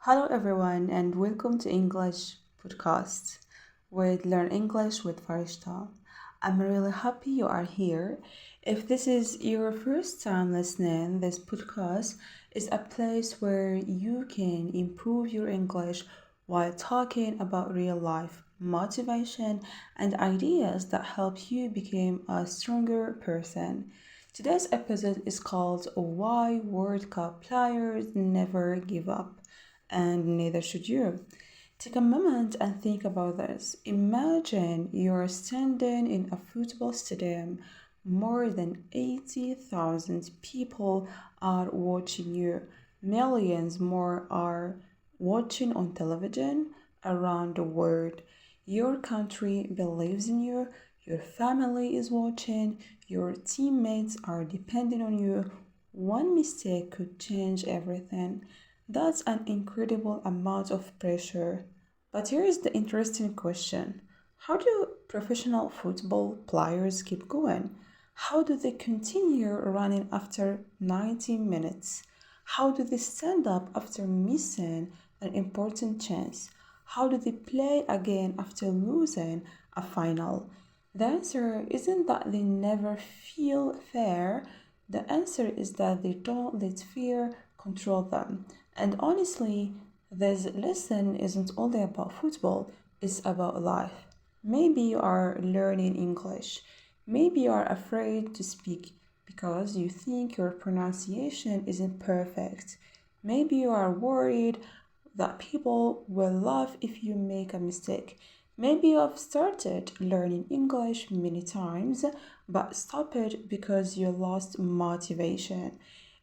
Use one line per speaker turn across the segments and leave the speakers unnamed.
Hello, everyone, and welcome to English podcast with Learn English with Farishta. I'm really happy you are here. If this is your first time listening, this podcast is a place where you can improve your English while talking about real life motivation and ideas that help you become a stronger person. Today's episode is called Why World Cup Players Never Give Up, and neither should you. Take a moment and think about this. Imagine you're standing in a football stadium. More than 80,000 people are watching you. Millions more are watching on television around the world. Your country believes in you. Your family is watching. Your teammates are depending on you. One mistake could change everything. That's an incredible amount of pressure. But here is the interesting question. How do professional football players keep going? How do they continue running after 90 minutes? How do they stand up after missing an important chance? How do they play again after losing a final? The answer isn't that they never feel fair. The answer is that they don't let fear control them. And honestly, this lesson isn't only about football, it's about life. Maybe you are learning English. Maybe you are afraid to speak because you think your pronunciation isn't perfect. Maybe you are worried that people will laugh if you make a mistake. Maybe you have started learning English many times but stopped because you lost motivation.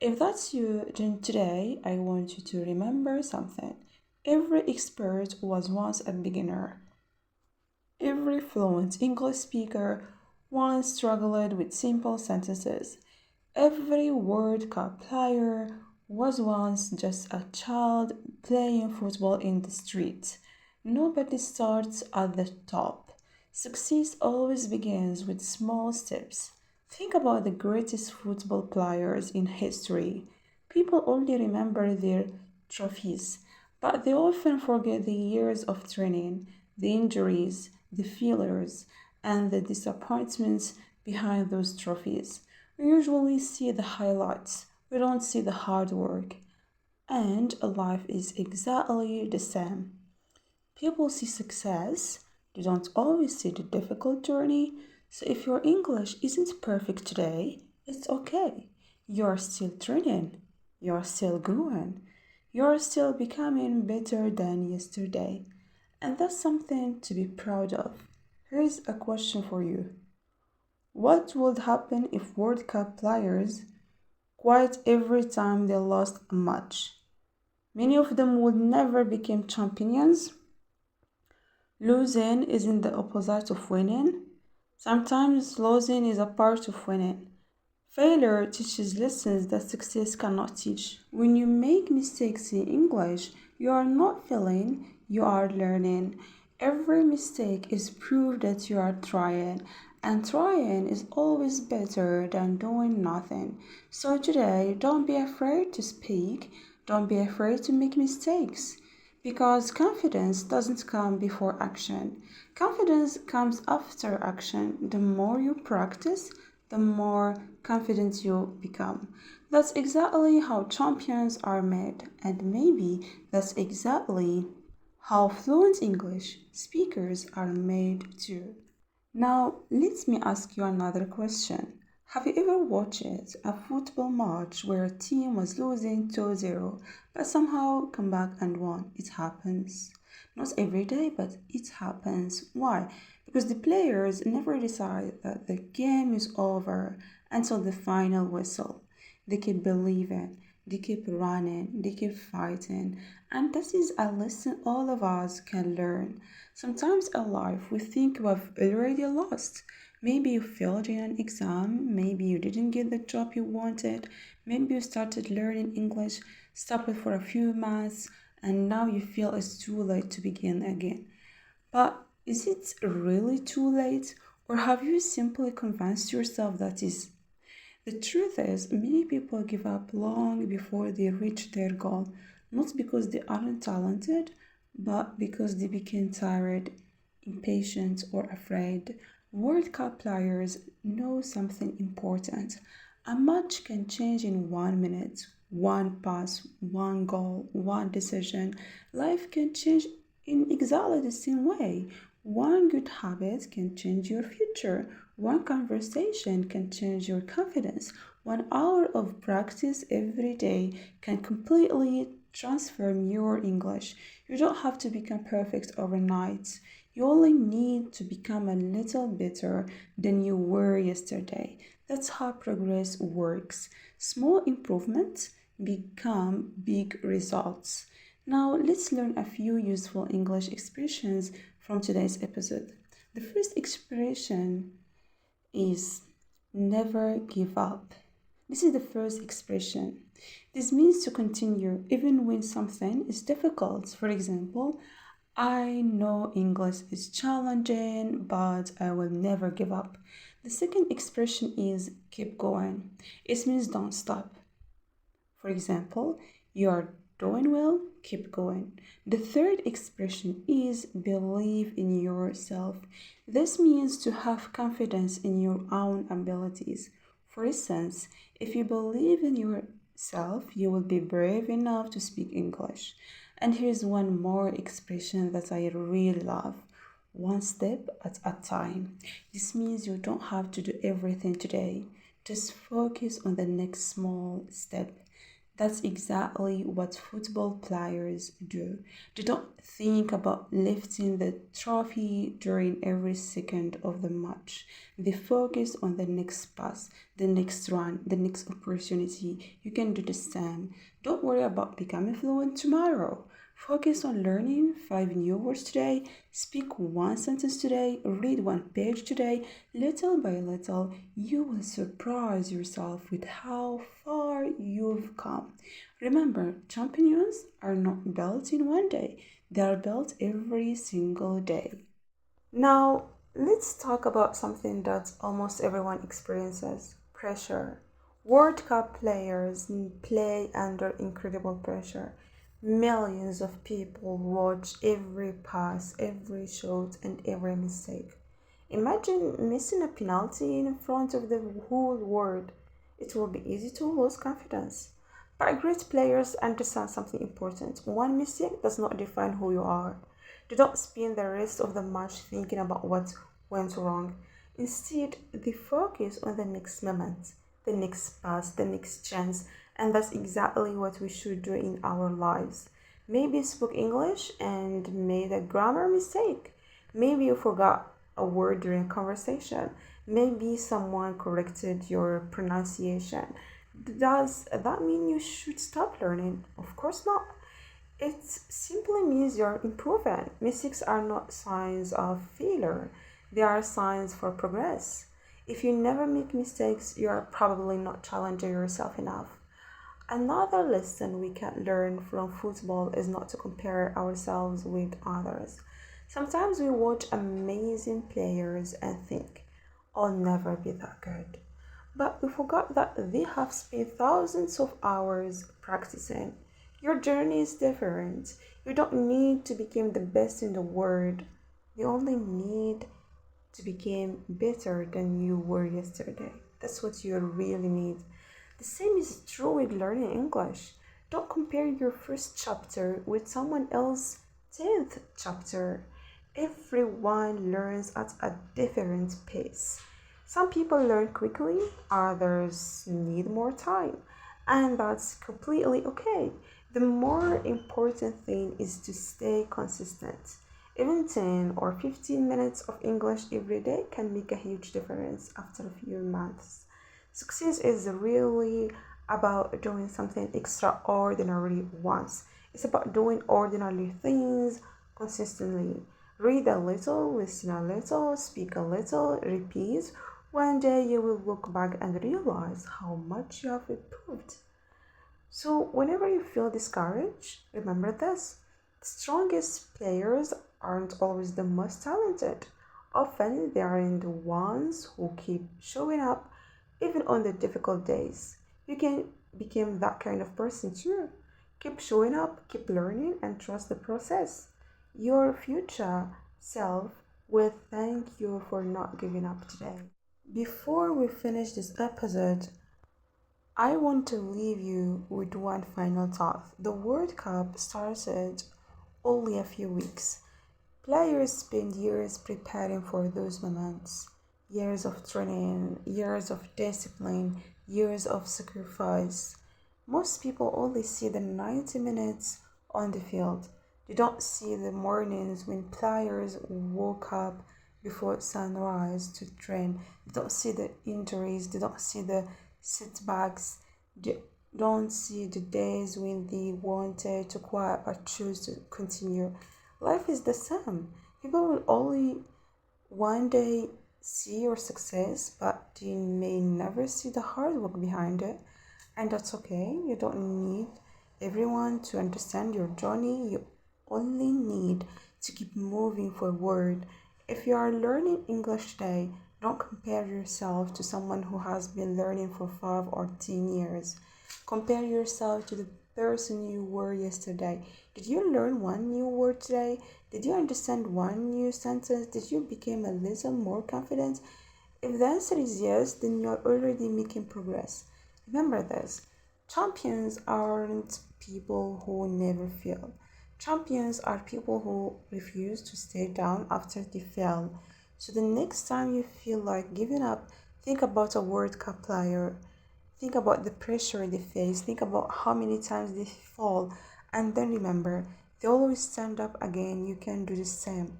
If that's you, then today I want you to remember something. Every expert was once a beginner. Every fluent English speaker once struggled with simple sentences. Every World Cup player was once just a child playing football in the street. Nobody starts at the top. Success always begins with small steps. Think about the greatest football players in history. People only remember their trophies, but they often forget the years of training, the injuries, the failures, and the disappointments behind those trophies. We usually see the highlights, we don't see the hard work. And life is exactly the same. People see success, they don't always see the difficult journey. So if your English isn't perfect today, it's okay. You're still training, you're still growing, you're still becoming better than yesterday. And that's something to be proud of. Here's a question for you. What would happen if World Cup players quit every time they lost a match? Many of them would never become champions. Losing isn't the opposite of winning. Sometimes losing is a part of winning. Failure teaches lessons that success cannot teach. When you make mistakes in English, you are not failing, you are learning. Every mistake is proof that you are trying, and trying is always better than doing nothing. So today, don't be afraid to speak, don't be afraid to make mistakes. Because confidence doesn't come before action. Confidence comes after action. The more you practice, the more confident you become. That's exactly how champions are made, and maybe that's exactly how fluent English speakers are made too. Now, let me ask you another question. Have you ever watched a football match where a team was losing 2-0 but somehow come back and won? It happens. Not every day, but it happens. Why? Because the players never decide that the game is over until the final whistle. They keep believing, they keep running, they keep fighting, and this is a lesson all of us can learn. Sometimes in life we think we have already lost. Maybe you failed in an exam, maybe you didn't get the job you wanted, maybe you started learning English, stopped it for a few months, and now you feel it's too late to begin again. But is it really too late? Or have you simply convinced yourself that is the truth is, many people give up long before they reach their goal, not because they aren't talented, but because they became tired, impatient, or afraid. World Cup players know something important. A match can change in 1 minute, one pass, one goal, one decision. Life can change in exactly the same way. One good habit can change your future. One conversation can change your confidence. 1 hour of practice every day can completely transform your English. You don't have to become perfect overnight. You only need to become a little better than you were yesterday. That's how progress works. Small improvements become big results. Now, let's learn a few useful English expressions from today's episode. The first expression is never give up. This is the first expression. This means to continue even when something is difficult. For example, I know English is challenging, but I will never give up. The second expression is keep going. It means don't stop. For example, you are doing well, keep going. The third expression is believe in yourself. This means to have confidence in your own abilities. For instance, if you believe in yourself, you will be brave enough to speak English. And here's one more expression that I really love. One step at a time. This means you don't have to do everything today. Just focus on the next small step. That's exactly what football players do. They don't think about lifting the trophy during every second of the match. They focus on the next pass, the next run, the next opportunity. You can do the same. Don't worry about becoming fluent tomorrow. Focus on learning 5 new words today, speak one sentence today, read one page today. Little by little, you will surprise yourself with how far you've come. Remember, champions are not built in one day, they are built every single day. Now, let's talk about something that almost everyone experiences pressure. World Cup players play under incredible pressure. Millions of people watch every pass, every shot, and every mistake. Imagine missing a penalty in front of the whole world. It will be easy to lose confidence. But great players understand something important. One mistake does not define who you are. They don't spend the rest of the match thinking about what went wrong. Instead, they focus on the next moment, the next pass, the next chance, and that's exactly what we should do in our lives. Maybe you spoke English and made a grammar mistake. Maybe you forgot a word during a conversation. Maybe someone corrected your pronunciation. Does that mean you should stop learning? Of course not. It simply means you're improving. Mistakes are not signs of failure, they are signs for progress. If you never make mistakes, you are probably not challenging yourself enough. Another lesson we can learn from football is not to compare ourselves with others. Sometimes we watch amazing players and think, I'll never be that good. But we forgot that they have spent thousands of hours practicing. Your journey is different. You don't need to become the best in the world. You only need to become better than you were yesterday. That's what you really need. The same is true with learning English. Don't compare your first chapter with someone else's 10th chapter. Everyone learns at a different pace. Some people learn quickly, others need more time, and that's completely okay. The more important thing is to stay consistent. Even 10 or 15 minutes of English every day can make a huge difference after a few months. Success is really about doing something extraordinary once. It's about doing ordinary things consistently. Read a little, listen a little, speak a little, repeat. One day you will look back and realize how much you have improved. So, whenever you feel discouraged, remember this: the strongest players aren't always the most talented. Often, they are the ones who keep showing up even on the difficult days. You can become that kind of person too. Keep showing up, keep learning, and trust the process. Your future self will thank you for not giving up today. Before we finish this episode, I want to leave you with one final thought. The World Cup started only a few weeks. Players spend years preparing for those moments. Years of training, years of discipline, years of sacrifice. Most people only see the 90 minutes on the field. They don't see the mornings when players woke up before sunrise to train. They don't see the injuries. They don't see the setbacks. They don't see the days when they wanted to quit but choose to continue. Life is the same. People will only one day see your success, but they may never see the hard work behind it. And that's okay. You don't need everyone to understand your journey. You only need to keep moving forward. If you are learning English today, don't compare yourself to someone who has been learning for 5 or 10 years. Compare yourself to the person you were yesterday. Did you learn one new word today? Did you understand one new sentence? Did you become a little more confident? If the answer is yes, then you're already making progress. Remember this: champions aren't people who never fail. Champions are people who refuse to stay down after they fail. So the next time you feel like giving up, think about a World Cup player. Think about the pressure they face. Think about how many times they fall. And then remember, they always stand up again. You can do the same.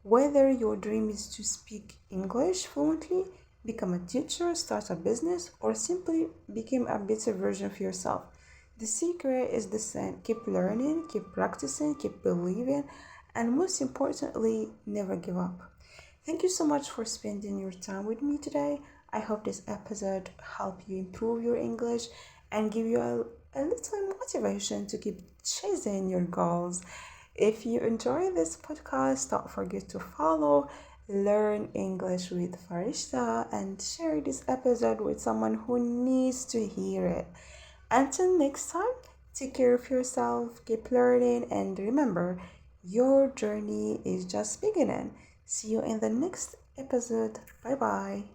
Whether your dream is to speak English fluently, become a teacher, start a business, or simply become a better version of yourself, the secret is the same. Keep learning, keep practicing, keep believing, and most importantly, never give up. Thank you so much for spending your time with me today. I hope this episode helped you improve your English and give you a little motivation to keep chasing your goals. If you enjoy this podcast, don't forget to follow Learn English with Farishta and share this episode with someone who needs to hear it. Until next time, take care of yourself, keep learning, and remember, your journey is just beginning. See you in the next episode. Bye bye.